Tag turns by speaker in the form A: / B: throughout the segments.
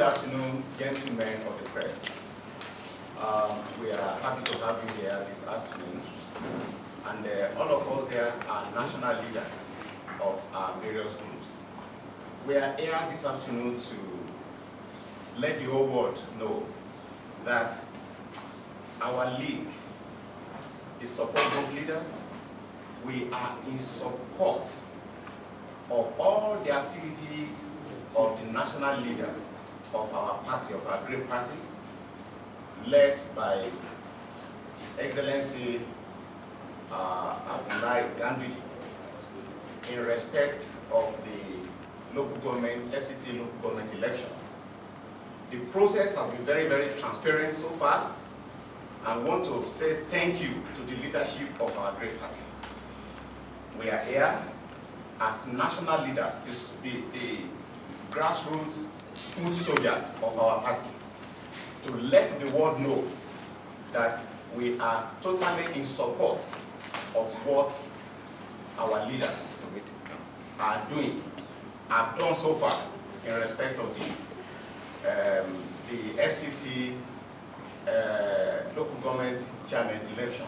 A: afternoon, gentlemen of the press. We are happy to have you here this afternoon. And all of us here are national leaders of our various groups. We are here this afternoon to let the whole world know that our league, the support group leaders, we are in support of all the activities of the national leaders of our party, of our great party, led by His Excellency Abuja in respect of the local government, FCT local government elections. The process has been very, very transparent so far. I want to say thank you to the leadership of our great party. We are here as national leaders, the grassroots foot soldiers of our party, to let the world know that we are totally in support of what our leaders are doing, have done so far in respect of the FCT local government chairman election.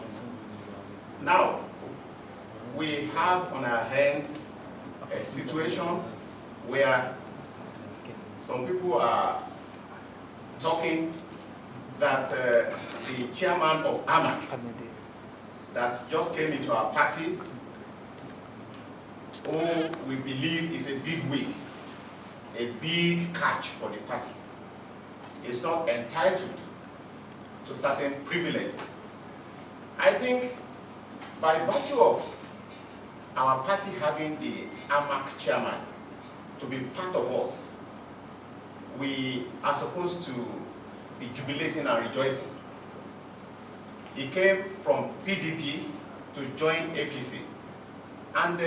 A: Now, we have on our hands a situation where some people are talking that the chairman of AMAC that just came into our party, who we believe is a big win, a big catch for the party, is not entitled to certain privileges. I think by virtue of our party having the AMAC chairman to be part of us, we are supposed to be jubilating and rejoicing. He came from PDP to join APC. And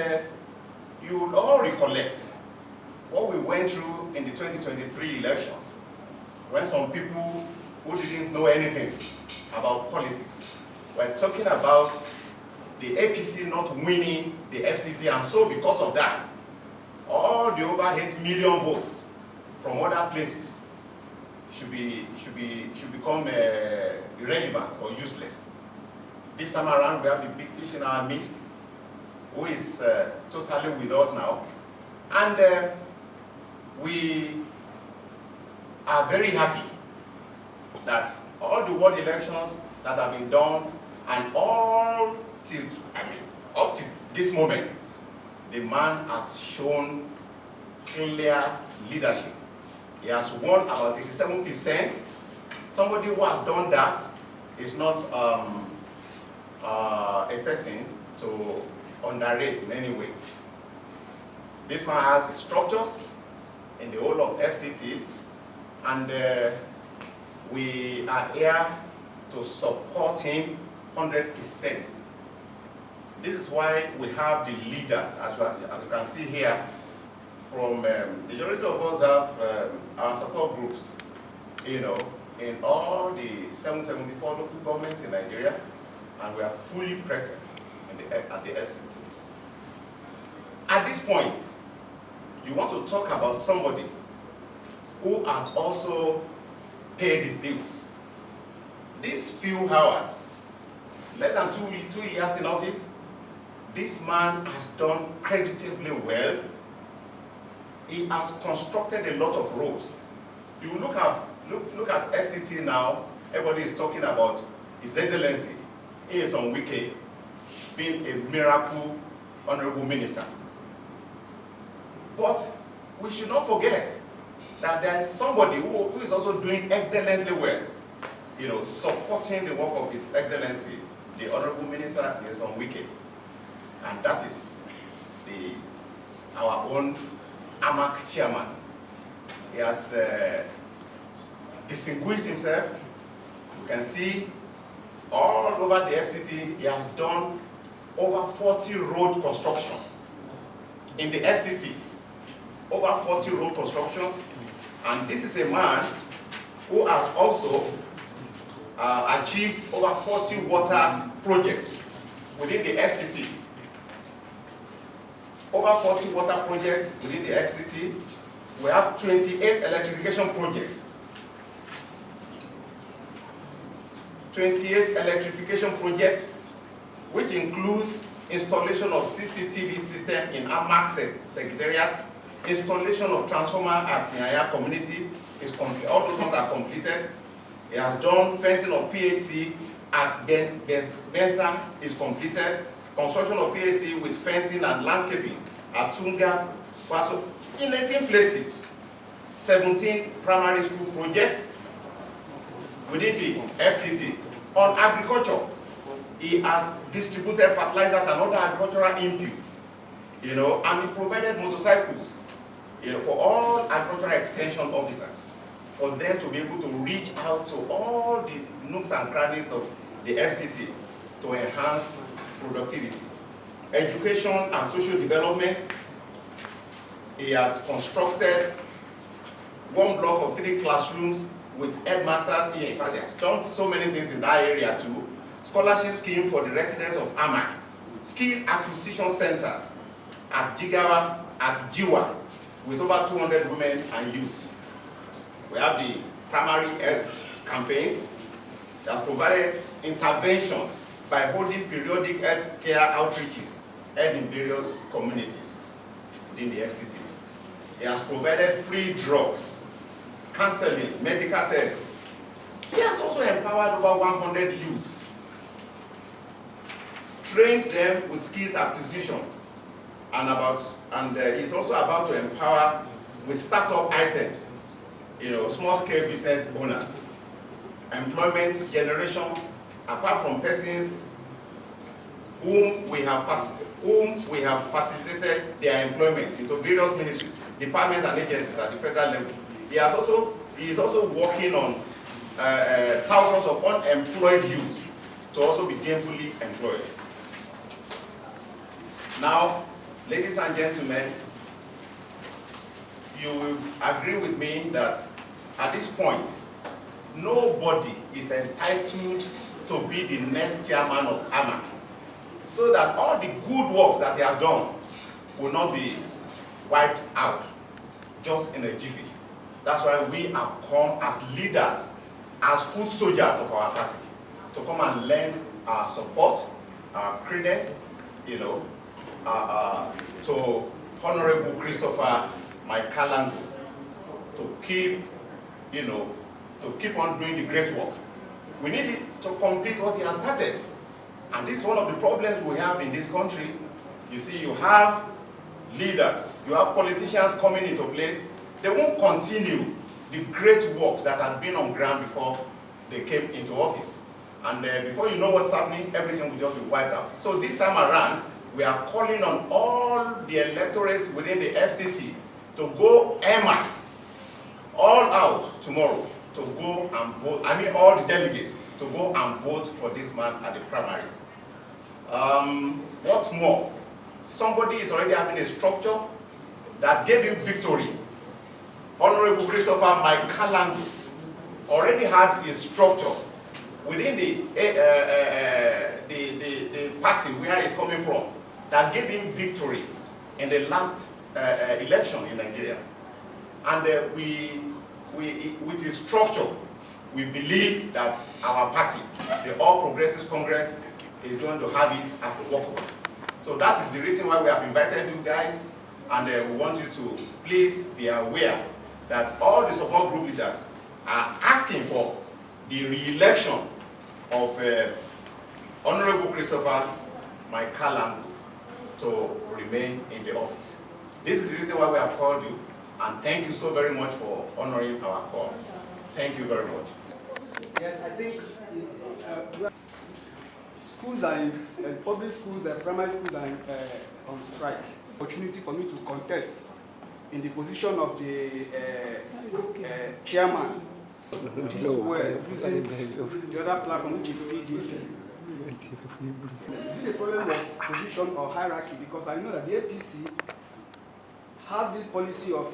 A: you will all recollect what we went through in the 2023 elections, when some people who didn't know anything about politics were talking about the APC not winning the FCT, and so because of that, all the over 8 million votes from other places should become irrelevant or useless. This time around, we have the big fish in our midst, who is totally with us now, and we are very happy that all the world elections that have been done and all till, up to this moment, the man has shown clear leadership. He has won about 87%. Somebody who has done that is not a person to underrate in any way. This man has his structures in the whole of FCT, and we are here to support him 100%. This is why we have the leaders, as you can see here. From the majority of us have our support groups, in all the 774 local governments in Nigeria, and we are fully present at the FCT. At this point, you want to talk about somebody who has also paid his dues. These few hours, less than two years in office, this man has done creditably well. He has constructed a lot of roads. You look at FCT now, everybody is talking about His Excellency Nigerianpolitics being a miracle honorable minister. But we should not forget that there is somebody who is also doing excellently well, supporting the work of His Excellency, the Honorable Minister Nigerianpolitics. And that is our own AMAC chairman. He has distinguished himself. You can see all over the FCT, he has done over 40 road construction. In the FCT, over 40 road constructions. And this is a man who has also achieved over 40 water projects within the FCT. Over 40 water projects within the FCT, We have 28 electrification projects. 28 electrification projects, which includes installation of CCTV system in AMAC Secretariat, installation of transformer at Yaya community is complete. All those ones are completed. He has done fencing of PHC at Benstan is completed. Construction of PHC with fencing and landscaping at Tunga, Faso, in 18 places. 17 primary school projects within the FCT. On agriculture, he has distributed fertilizers and other agricultural inputs, and he provided motorcycles, for all agricultural extension officers, for them to be able to reach out to all the nooks and crannies of the FCT to enhance productivity. Education and social development, he has constructed 1 block of 3 classrooms with headmasters. In fact, he has done so many things in that area too. Scholarship scheme for the residents of AMAC. Skill acquisition centers at Jigawa, at Jiwa, with over 200 women and youths. We have the primary health campaigns that provided interventions by holding periodic health care outreaches held in various communities within the FCT. He has provided free drugs, counseling, medical tests. He has also empowered over 100 youths, trained them with skills acquisition, and he's also about to empower with startup items, small-scale business owners, employment generation, apart from persons whom we have facilitated their employment into various ministries, departments and agencies at the federal level. He is also working on thousands of unemployed youths to also be gainfully employed. Now, ladies and gentlemen, you will agree with me that at this point, nobody is entitled to be the next chairman of AMAC, so that all the good works that he has done will not be wiped out just in a jiffy. That's why we have come as leaders, as foot soldiers of our party, to come and lend our support, our credence, to Honorable Christopher Mgbeke to keep on doing the great work. We need it to complete what he has started. And this is one of the problems we have in this country. You see, you have leaders, you have politicians coming into place. They won't continue the great work that had been on ground before they came into office. And before you know what's happening, everything will just be wiped out. So this time around, we are calling on all the electorates within the FCT to go en masse, all out tomorrow, to go and vote. I mean, all the delegates to go and vote for this man at the primaries. What's more, somebody is already having a structure that gave him victory. Honorable Christopher Mgbeke already had his structure within the party where he's coming from that gave him victory in the last election in Nigeria. And with his structure, we believe that our party, the All Progressives Congress, is going to have it as a walkover. So that is the reason why we have invited you guys, and we want you to please be aware that all the support group leaders are asking for the re-election of Honorable Christopher Mgbeke to remain in the office. This is the reason why we have called you, and thank you so very much for honoring our call. Thank you very much.
B: Yes, I think schools are in, public schools and primary schools are on strike. Opportunity for me to contest in the position of the chairman. Using the other platform, which is PDP. This is a problem of position or hierarchy, because I know that the APC have this policy of